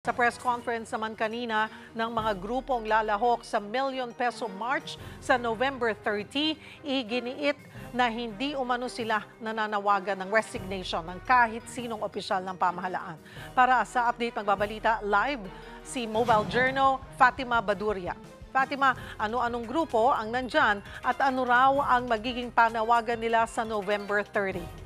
Sa press conference naman kanina ng mga grupong lalahok sa Million Peso March sa November 30, iginiit na hindi umano sila nananawagan ng resignation ng kahit sinong opisyal ng pamahalaan. Para sa update magbabalita live, si Mobile Journal Fatima Baduria. Fatima, ano-anong grupo ang nandyan at ano raw ang magiging panawagan nila sa November 30?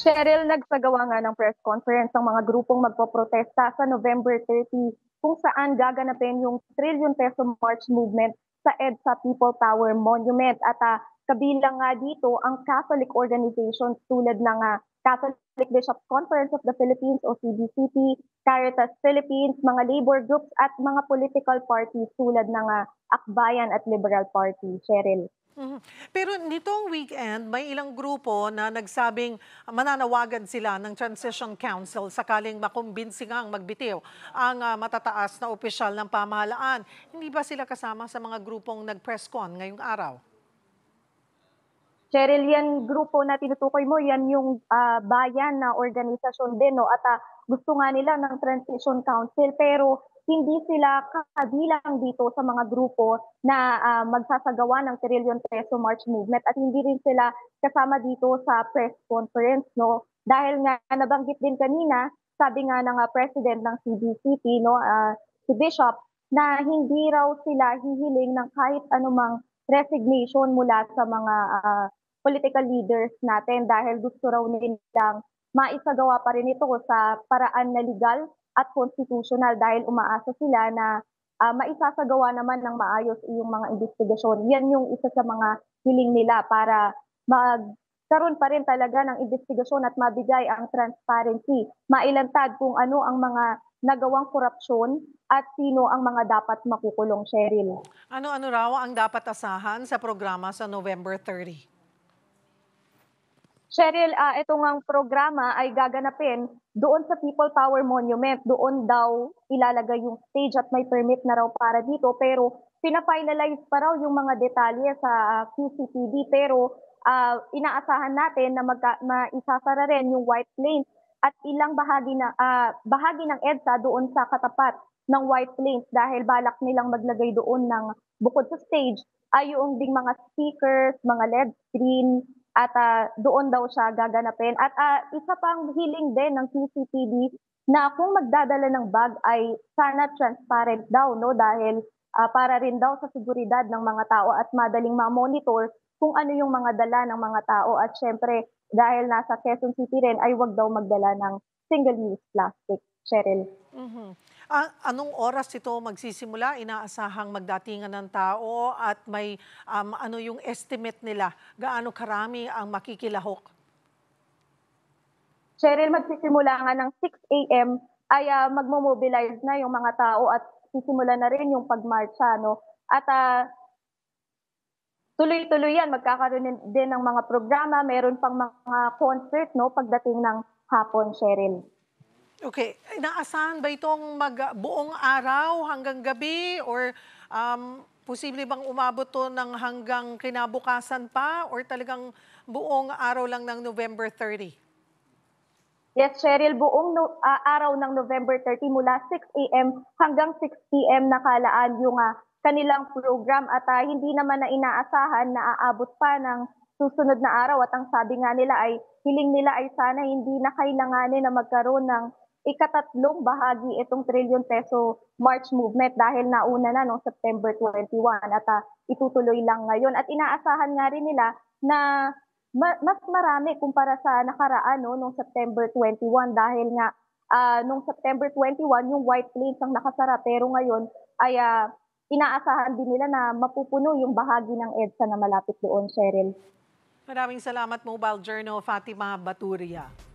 Cheryl, nagsagawa nga ng press conference ang mga grupong magpoprotesta sa November 30 kung saan gaganapin yung Trillion Peso March movement sa EDSA People Power Monument. At kabilang nga dito ang Catholic organizations tulad ng Catholic Bishops Conference of the Philippines o CBCP, Caritas Philippines, mga labor groups at mga political parties tulad ng Akbayan at Liberal Party. Cheryl. Pero nitong weekend, may ilang grupo na nagsabing mananawagan sila ng Transition Council sakaling makumbinsi ngang magbitiw ang matataas na opisyal ng pamahalaan. Hindi ba sila kasama sa mga grupong nag-press con ngayong araw? Cheryl, yan grupo na tinutukoy mo, yan yung bayan na organisasyon din, no? At gusto nga nila ng Transition Council pero hindi sila kabilang dito sa mga grupo na magsasagawa ng Trillion Peso March Movement at hindi rin sila kasama dito sa press conference, no? Dahil nga nabanggit din kanina, sabi nga ng president ng CBCP, no, si Bishop, na hindi raw sila hihiling ng kahit anumang resignation mula sa mga political leaders natin dahil gusto raw nilang maisagawa pa rin ito sa paraan na legal at constitutional dahil umaasa sila na maisasagawa naman ng maayos yung mga investigasyon. Yan yung isa sa mga hiling nila para magkaroon pa rin talaga ng investigasyon at mabigay ang transparency. Mailantad kung ano ang mga nagawang korupsyon at sino ang mga dapat makukulong, Cheryl. Ano-ano raw ang dapat asahan sa programa sa November 30? Cheryl, ito ngang programa ay gaganapin doon sa People Power Monument. Doon daw ilalagay yung stage at may permit na raw para dito. Pero pina-finalize pa raw yung mga detalye sa QCPD. Pero inaasahan natin na maisasara rin yung White Plains at ilang bahagi ng EDSA doon sa katapat ng White Plains dahil balak nilang maglagay doon ng bukod sa stage ay yung ding mga speakers, mga LED screen, at doon daw siya gaganapin. At isa pang hiling din ng QCPD na kung magdadala ng bag ay sana transparent daw, no? Dahil para rin daw sa seguridad ng mga tao at madaling ma-monitor kung ano yung mga dala ng mga tao. At syempre, dahil nasa Quezon City rin, ay wag daw magdala ng single-use plastic. Cheryl. Anong oras ito magsisimula? Inaasahang magdatingan ng tao at may ano yung estimate nila? Gaano karami ang makikilahok? Cheryl, magsisimula nga ng 6 a.m. ay magmo-mobilize na yung mga tao at sisimula na rin yung pagmarcha, no? At tuloy-tuloy yan, magkakaroon din ng mga programa, meron pang mga concert, no, pagdating ng hapon, Cheryl. Okay, inaasahan ba itong buong araw hanggang gabi or posible bang umabot to ng hanggang kinabukasan pa or talagang buong araw lang ng November 30? Yes, Cheryl, buong araw ng November 30 mula 6 a.m. hanggang 6 p.m. nakalaan yung kanilang program at hindi naman na inaasahan na aabot pa ng susunod na araw at ang sabi nga nila ay hiling nila ay sana hindi na kailanganin na magkaroon ng ikatatlong bahagi itong Trillion Peso March Movement dahil nauna na noong September 21 at itutuloy lang ngayon. At inaasahan nga rin nila na mas marami kumpara sa nakaraan noong September 21 dahil nga noong September 21 yung White Plains ang nakasara pero ngayon ay inaasahan din nila na mapupuno yung bahagi ng EDSA na malapit doon, Cheryl. Maraming salamat, Mobile Journal Fatima Baduria.